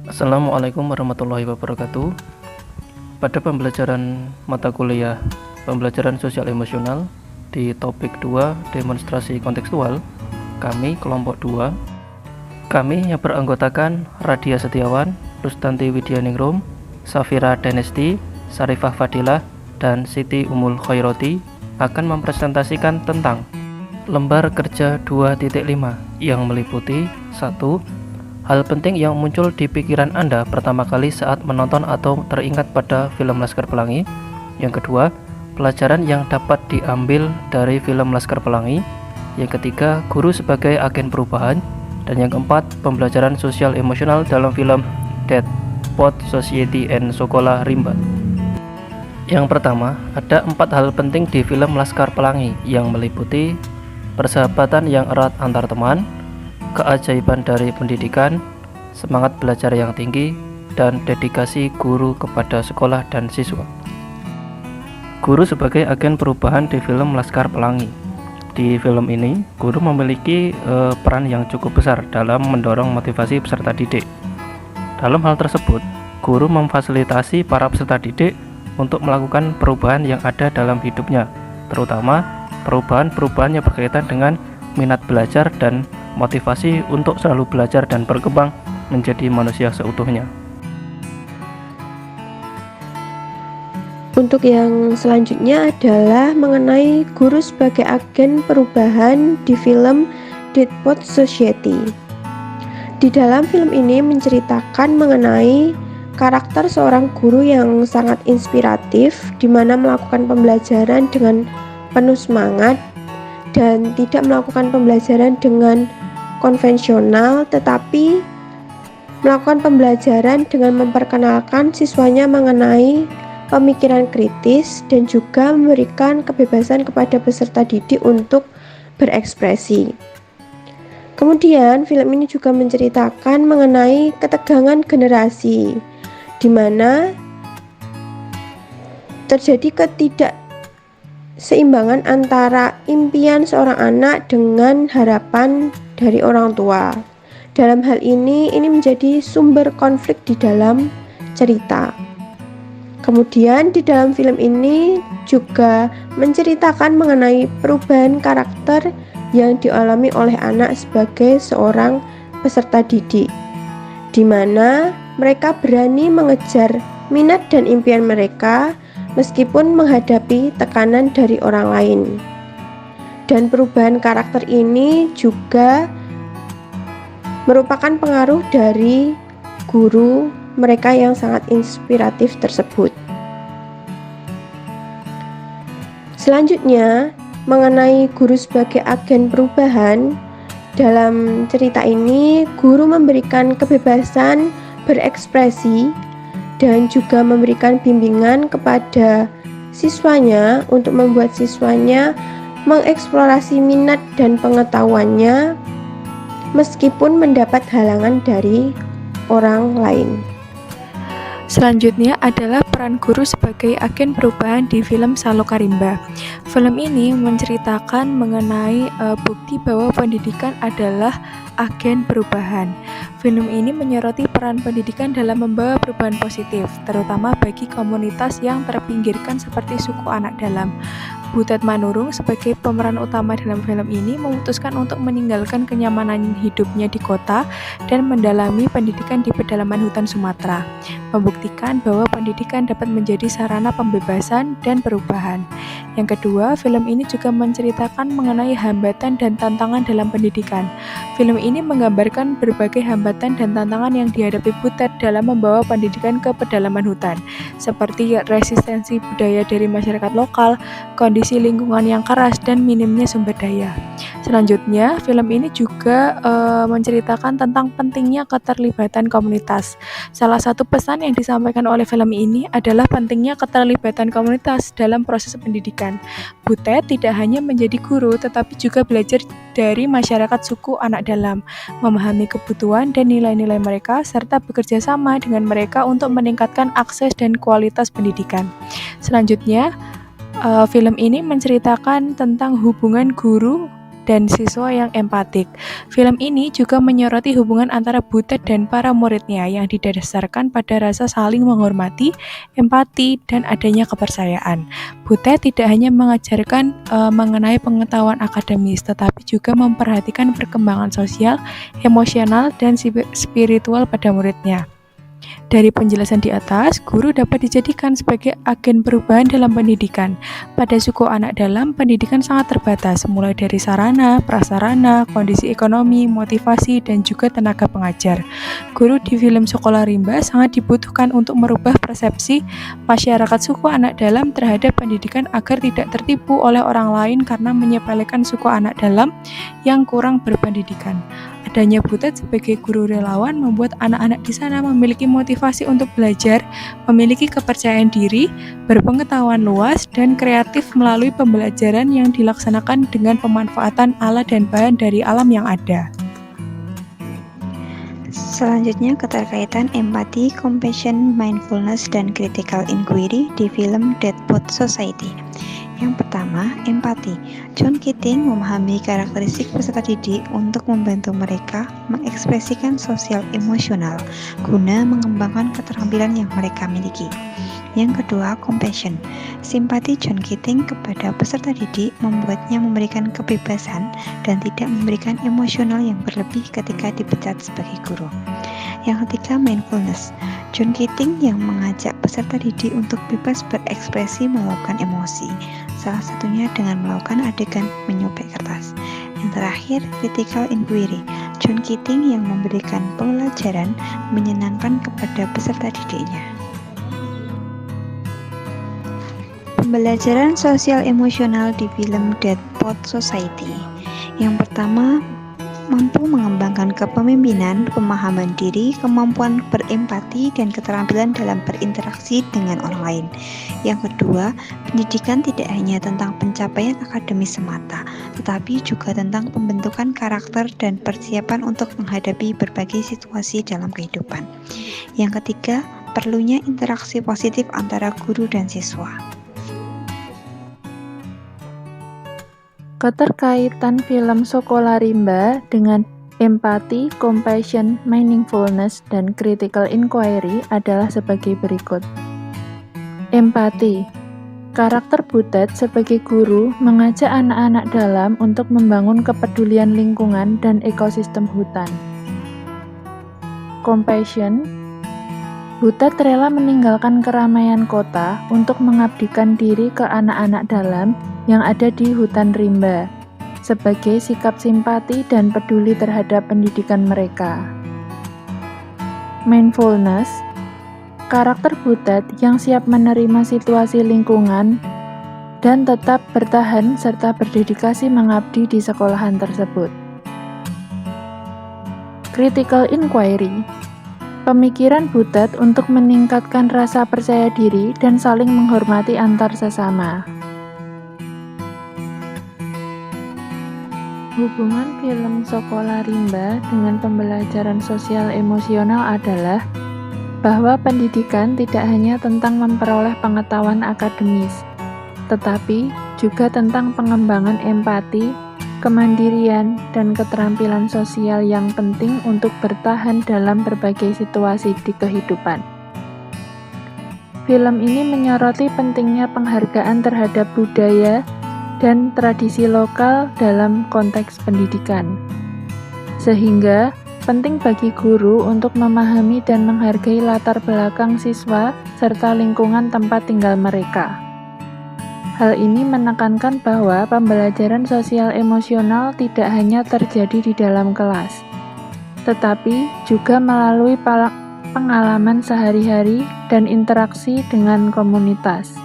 Assalamualaikum warahmatullahi wabarakatuh. Pada pembelajaran mata kuliah pembelajaran sosial emosional di topik 2 demonstrasi kontekstual, kami kelompok 2, kami yang beranggotakan Radia Setiawan, Rustanti Widyaningrum, Safira Denesti, Sarifah Fadilah, dan Siti Umul Khairoti akan mempresentasikan tentang lembar kerja 2.5 yang meliputi 1. Hal penting yang muncul di pikiran Anda pertama kali saat menonton atau teringat pada film Laskar Pelangi. Yang kedua, pelajaran yang dapat diambil dari film Laskar Pelangi. Yang ketiga, guru sebagai agen perubahan. Dan yang keempat, pembelajaran sosial emosional dalam film Dead Pot Society and Sekolah Rimba. Yang pertama, ada 4 hal penting di film Laskar Pelangi yang meliputi persahabatan yang erat antar teman, keajaiban dari pendidikan, semangat belajar yang tinggi, dan dedikasi guru kepada sekolah dan siswa. Guru sebagai agen perubahan di film Laskar Pelangi. Di film ini, guru memiliki peran yang cukup besar dalam mendorong motivasi peserta didik. Dalam hal tersebut, guru memfasilitasi para peserta didik untuk melakukan perubahan yang ada dalam hidupnya, terutama perubahan-perubahan yang berkaitan dengan minat belajar dan motivasi untuk selalu belajar dan berkembang menjadi manusia seutuhnya. Untuk yang selanjutnya adalah mengenai guru sebagai agen perubahan di film Dead Pot Society. Di dalam film ini menceritakan mengenai karakter seorang guru yang sangat inspiratif, di mana melakukan pembelajaran dengan penuh semangat dan tidak melakukan pembelajaran dengan konvensional, tetapi melakukan pembelajaran dengan memperkenalkan siswanya mengenai pemikiran kritis dan juga memberikan kebebasan kepada peserta didik untuk berekspresi. Kemudian film ini juga menceritakan mengenai ketegangan generasi, di mana terjadi ketidakseimbangan antara impian seorang anak dengan harapan dari orang tua. Dalam hal ini menjadi sumber konflik di dalam cerita. Kemudian di dalam film ini juga menceritakan mengenai perubahan karakter yang dialami oleh anak sebagai seorang peserta didik, di mana mereka berani mengejar minat dan impian mereka meskipun menghadapi tekanan dari orang lain. Dan perubahan karakter ini juga merupakan pengaruh dari guru mereka yang sangat inspiratif tersebut. Selanjutnya, mengenai guru sebagai agen perubahan. Dalam cerita ini, guru memberikan kebebasan berekspresi dan juga memberikan bimbingan kepada siswanya untuk membuat siswanya mengeksplorasi minat dan pengetahuannya meskipun mendapat halangan dari orang lain. Selanjutnya adalah peran guru sebagai agen perubahan di film Saloka Rimba. Film ini menceritakan mengenai bukti bahwa pendidikan adalah agen perubahan. Film ini menyoroti peran pendidikan dalam membawa perubahan positif, terutama bagi komunitas yang terpinggirkan seperti suku anak dalam. Butet Manurung sebagai pemeran utama dalam film ini memutuskan untuk meninggalkan kenyamanan hidupnya di kota dan mendalami pendidikan di pedalaman hutan Sumatera, membuktikan bahwa pendidikan dapat menjadi sarana pembebasan dan perubahan. Yang kedua, film ini juga menceritakan mengenai hambatan dan tantangan dalam pendidikan. Film ini menggambarkan berbagai hambatan dan tantangan yang dihadapi Butet dalam membawa pendidikan ke pedalaman hutan, seperti resistensi budaya dari masyarakat lokal, kondisi lingkungan yang keras, dan minimnya sumber daya. Selanjutnya, film ini juga menceritakan tentang pentingnya keterlibatan komunitas. Salah satu pesan yang disampaikan oleh film ini adalah pentingnya keterlibatan komunitas dalam proses pendidikan. Butet tidak hanya menjadi guru, tetapi juga belajar dari masyarakat suku anak dalam, memahami kebutuhan dan nilai-nilai mereka, serta bekerja sama dengan mereka untuk meningkatkan akses dan kualitas pendidikan. Selanjutnya, film ini menceritakan tentang hubungan guru dan siswa yang empatik. Film ini juga menyoroti hubungan antara Butet dan para muridnya yang didasarkan pada rasa saling menghormati, empati, dan adanya kepercayaan. Butet tidak hanya mengajarkan mengenai pengetahuan akademis, tetapi juga memperhatikan perkembangan sosial, emosional, dan spiritual pada muridnya. Dari penjelasan di atas, guru dapat dijadikan sebagai agen perubahan dalam pendidikan. Pada suku anak dalam, pendidikan sangat terbatas, mulai dari sarana, prasarana, kondisi ekonomi, motivasi, dan juga tenaga pengajar. Guru di film Sekolah Rimba sangat dibutuhkan untuk merubah persepsi masyarakat suku anak dalam terhadap pendidikan agar tidak tertipu oleh orang lain karena menyepelekan suku anak dalam yang kurang berpendidikan. Adanya Butet sebagai guru relawan membuat anak-anak di sana memiliki motivasi untuk belajar, memiliki kepercayaan diri, berpengetahuan luas, dan kreatif melalui pembelajaran yang dilaksanakan dengan pemanfaatan alat dan bahan dari alam yang ada. Selanjutnya, keterkaitan empati, compassion, mindfulness, dan critical inquiry di film Dead Poet Society. Yang pertama, empati. John Keating memahami karakteristik peserta didik untuk membantu mereka mengekspresikan sosial emosional guna mengembangkan keterampilan yang mereka miliki. Yang kedua, compassion. Simpati John Keating kepada peserta didik membuatnya memberikan kebebasan dan tidak memberikan emosional yang berlebih ketika dipecat sebagai guru. Yang ketiga, mindfulness. John Keating yang mengajak peserta didik untuk bebas berekspresi meluapkan emosi, salah satunya dengan melakukan adegan menyobek kertas. Yang terakhir, critical inquiry. John Keating yang memberikan pelajaran menyenangkan kepada peserta didiknya. Pembelajaran sosial emosional di film Dead Poet Society. Yang pertama, mampu mengembangkan kepemimpinan, pemahaman diri, kemampuan berempati, dan keterampilan dalam berinteraksi dengan orang lain. Yang kedua, pendidikan tidak hanya tentang pencapaian akademis semata, tetapi juga tentang pembentukan karakter dan persiapan untuk menghadapi berbagai situasi dalam kehidupan. Yang ketiga, perlunya interaksi positif antara guru dan siswa. Keterkaitan film Sekolah Rimba dengan empati, compassion, mindfulness, dan critical inquiry adalah sebagai berikut. Empati. Karakter Butet sebagai guru mengajak anak-anak dalam untuk membangun kepedulian lingkungan dan ekosistem hutan. Compassion. Butet rela meninggalkan keramaian kota untuk mengabdikan diri ke anak-anak dalam yang ada di hutan rimba, sebagai sikap simpati dan peduli terhadap pendidikan mereka. Mindfulness. Karakter Butet yang siap menerima situasi lingkungan dan tetap bertahan serta berdedikasi mengabdi di sekolahan tersebut. Critical inquiry. Pemikiran Butet untuk meningkatkan rasa percaya diri dan saling menghormati antar sesama. Hubungan film Sekolah Rimba dengan pembelajaran sosial emosional adalah bahwa pendidikan tidak hanya tentang memperoleh pengetahuan akademis, tetapi juga tentang pengembangan empati, kemandirian, dan keterampilan sosial yang penting untuk bertahan dalam berbagai situasi di kehidupan. Film ini menyoroti pentingnya penghargaan terhadap budaya dan tradisi lokal dalam konteks pendidikan, sehingga penting bagi guru untuk memahami dan menghargai latar belakang siswa serta lingkungan tempat tinggal mereka. Hal ini menekankan bahwa pembelajaran sosial emosional tidak hanya terjadi di dalam kelas, tetapi juga melalui pengalaman sehari-hari dan interaksi dengan komunitas.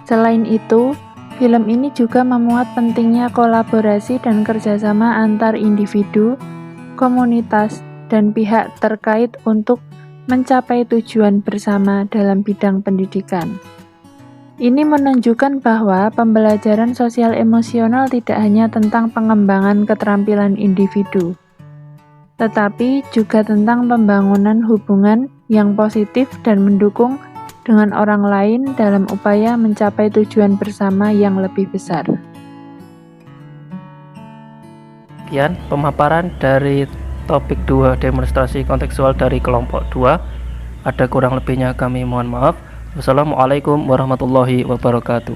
Selain itu, film ini juga memuat pentingnya kolaborasi dan kerjasama antar individu, komunitas, dan pihak terkait untuk mencapai tujuan bersama dalam bidang pendidikan. Ini menunjukkan bahwa pembelajaran sosial emosional tidak hanya tentang pengembangan keterampilan individu, tetapi juga tentang pembangunan hubungan yang positif dan mendukung dengan orang lain dalam upaya mencapai tujuan bersama yang lebih besar. Sekian pemaparan dari topik 2 demonstrasi kontekstual dari kelompok 2. Ada kurang lebihnya kami mohon maaf. Wassalamualaikum warahmatullahi wabarakatuh.